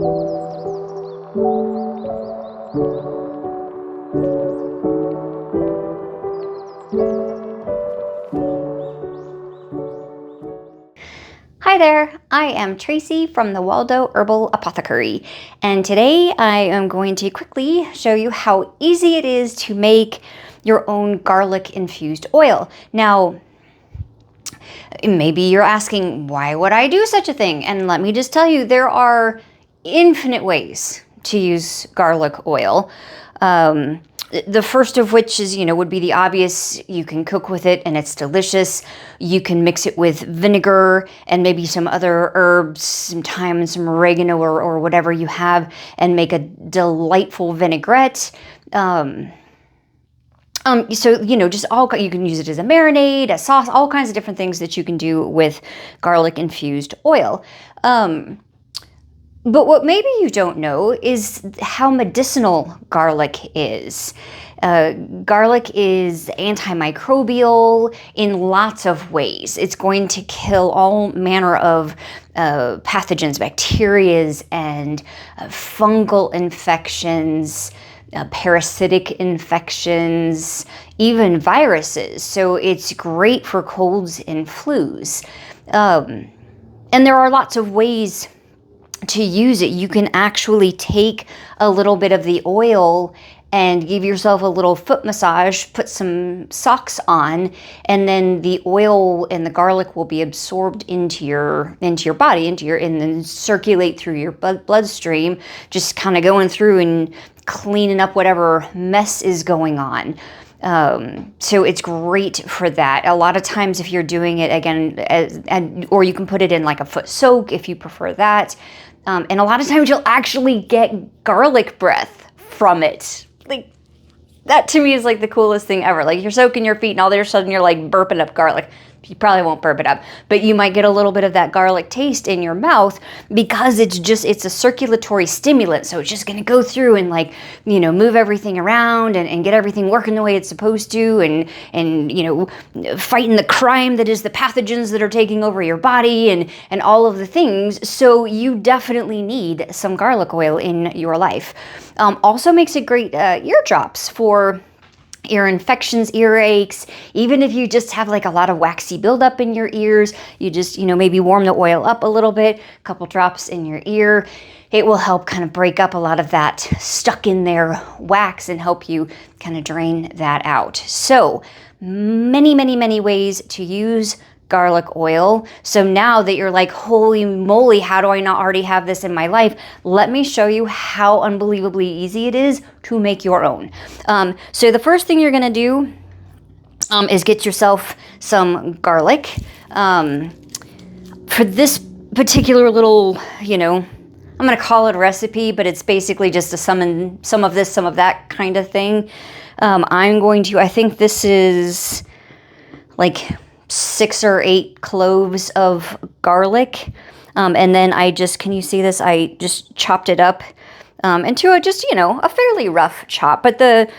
Hi there, I am Tracy from the Waldo Herbal Apothecary, and today I am going to quickly show you how easy it is to make your own garlic infused oil. Now, maybe you're asking, why would I do such a thing? And let me just tell you, there are infinite ways to use garlic oil. The first of which is, would be the obvious. You can cook with it and it's delicious. You can mix it with vinegar and maybe some other herbs, some thyme and some oregano or whatever you have, and make a delightful vinaigrette. Just you can use it as a marinade, a sauce, all kinds of different things that you can do with garlic infused oil. But what maybe you don't know is how medicinal garlic is. Garlic is antimicrobial in lots of ways. It's going to kill all manner of pathogens, bacterias, and fungal infections, parasitic infections, even viruses. So it's great for colds and flus. And there are lots of ways to use it. You can actually take a little bit of the oil and give yourself a little foot massage, put some socks on, and then the oil and the garlic will be absorbed into your body, and then circulate through your bloodstream, just kind of going through and cleaning up whatever mess is going on. So it's great for that. A lot of times if you're doing it again, or you can put it in like a foot soak if you prefer that. And a lot of times you'll actually get garlic breath from it. Like, that to me is like the coolest thing ever. Like, you're soaking your feet and all of a sudden you're like burping up garlic. You probably won't burp it up, but you might get a little bit of that garlic taste in your mouth because it's a circulatory stimulant. So it's just going to go through and move everything around and get everything working the way it's supposed to, and fighting the crime that is the pathogens that are taking over your body and all of the things. So you definitely need some garlic oil in your life. Also makes it great ear drops for ear infections, earaches. Even if you just have like a lot of waxy buildup in your ears, you just, maybe warm the oil up a little bit, a couple drops in your ear. It will help kind of break up a lot of that stuck in there wax and help you kind of drain that out. So many, many, many ways to use garlic oil. So now that you're like, holy moly, how do I not already have this in my life? Let me show you how unbelievably easy it is to make your own. So the first thing you're gonna do is get yourself some garlic. For this particular little, I'm gonna call it a recipe, but it's basically just some of this, some of that kind of thing. I think this is like 6 or 8 cloves of garlic. And then can you see this? I just chopped it up into a fairly rough chop. But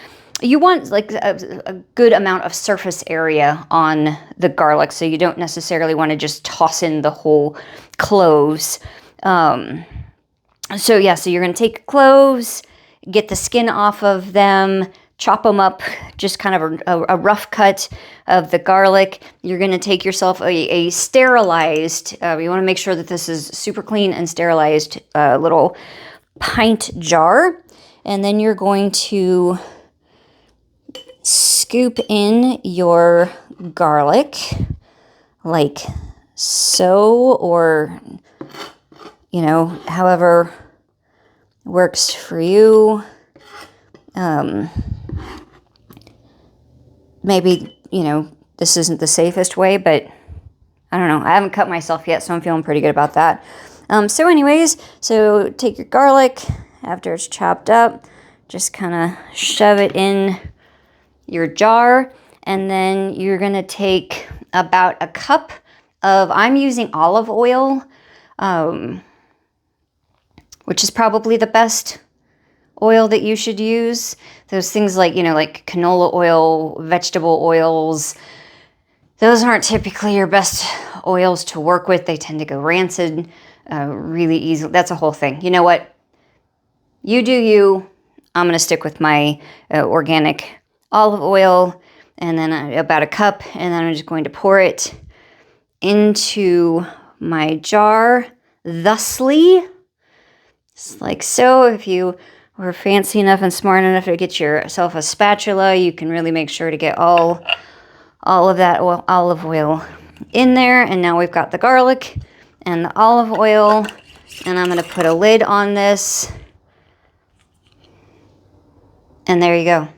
you want like a good amount of surface area on the garlic, so you don't necessarily want to just toss in the whole cloves. So you're going to take cloves, get the skin off of them, chop them up, just kind of a rough cut of the garlic. You're going to take yourself a sterilized, you want to make sure that this is super clean and sterilized little pint jar. And then you're going to scoop in your garlic like so, or, however works for you. Maybe, this isn't the safest way, but I don't know. I haven't cut myself yet, so I'm feeling pretty good about that. So take your garlic after it's chopped up, just kind of shove it in your jar, and then you're going to take about a cup of, I'm using olive oil, which is probably the best oil that you should use. Those things like, like canola oil, vegetable oils, those aren't typically your best oils to work with. They tend to go rancid. really easy. That's a whole thing. You know what? You do you. I'm going to stick with my organic olive oil, and then about a cup, and then I'm just going to pour it into my jar thusly, just like so. If you were fancy enough and smart enough to get yourself a spatula, you can really make sure to get all of that olive oil in there. And now we've got the garlic and the olive oil, and I'm going to put a lid on this. And there you go.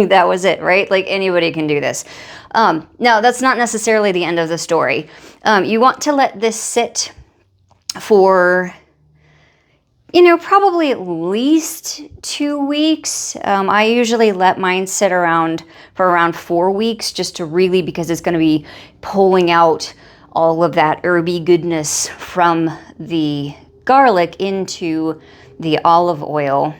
That was it, right? Like anybody can do this. Now, that's not necessarily the end of the story. You want to let this sit for, you know, probably at least 2 weeks. I usually let mine sit for around 4 weeks, just to really, because it's going to be pulling out all of that herby goodness from the garlic into the olive oil.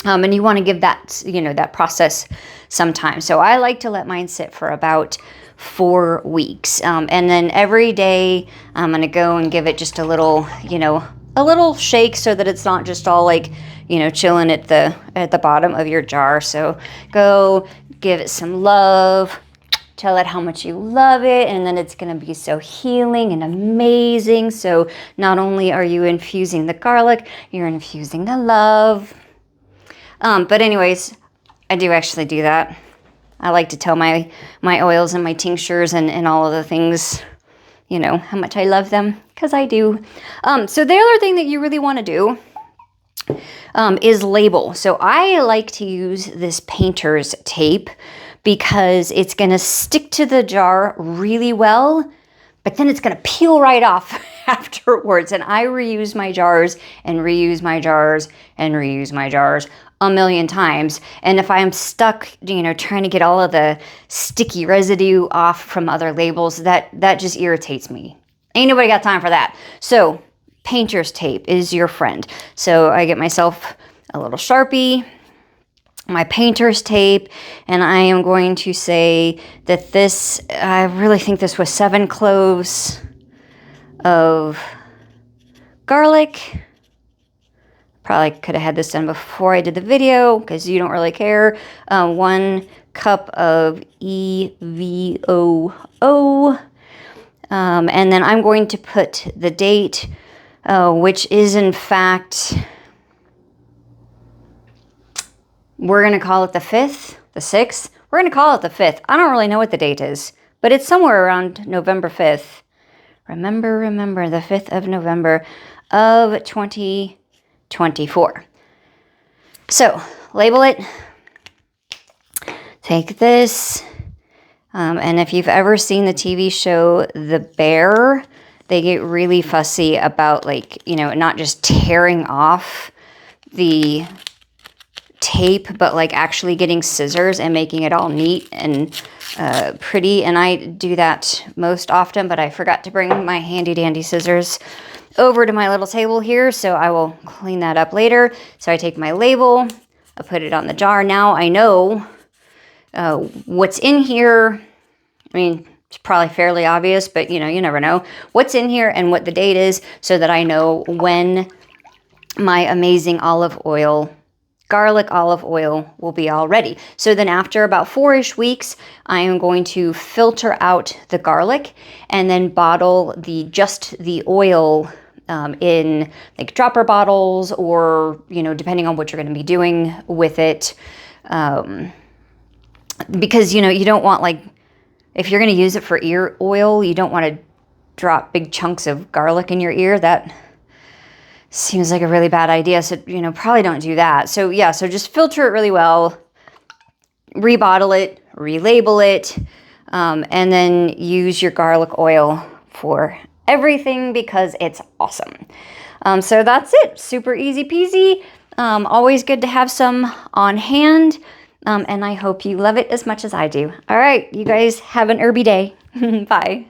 And you want to give that, you know, that process some time. So I like to let mine sit for about 4 weeks. And then every day I'm going to go and give it just a little, you know, a little shake so that it's not just all like, you know, chilling at the bottom of your jar. So go give it some love, tell it how much you love it, and then it's going to be so healing and amazing. So not only are you infusing the garlic, you're infusing the love. But anyways, I do actually do that. I like to tell my oils and my tinctures and all of the things, you know, how much I love them, because I do. So the other thing that you really want to do is label. So I like to use this painter's tape because it's going to stick to the jar really well, but then it's going to peel right off afterwards. And I reuse my jars and reuse my jars and reuse my jars a million times. And if I'm stuck, you know, trying to get all of the sticky residue off from other labels, that just irritates me. Ain't nobody got time for that. So painter's tape is your friend. So I get myself a little Sharpie, my painter's tape, and I am going to say that this, I really think this was 7 cloves of garlic. Probably could have had this done before I did the video because you don't really care. 1 cup of EVOO. And then I'm going to put the date, which is in fact, we're going to call it the 5th, the 6th. We're going to call it the 5th. I don't really know what the date is, but it's somewhere around November 5th. Remember, the 5th of November of 2024. So label it, take this, and if you've ever seen the TV show The Bear, they get really fussy about, like, you know, not just tearing off the tape, but like actually getting scissors and making it all neat and pretty. And I do that most often, but I forgot to bring my handy dandy scissors over to my little table here, so I will clean that up later. So I take my label, I put it on the jar. Now I know what's in here. I mean, it's probably fairly obvious, but you know, you never know what's in here and what the date is, so that I know when my amazing garlic olive oil will be all ready. So then after about 4-ish weeks, I am going to filter out the garlic and then bottle just the oil in like dropper bottles, or, you know, depending on what you're going to be doing with it. Because, you know, you don't want, like, if you're going to use it for ear oil, you don't want to drop big chunks of garlic in your ear. That seems like a really bad idea. So, you know, probably don't do that. So yeah, so just filter it really well, rebottle it, relabel it, and then use your garlic oil for everything because it's awesome. So that's it. Super easy peasy. Always good to have some on hand. And I hope you love it as much as I do. All right, you guys have an herby day. Bye.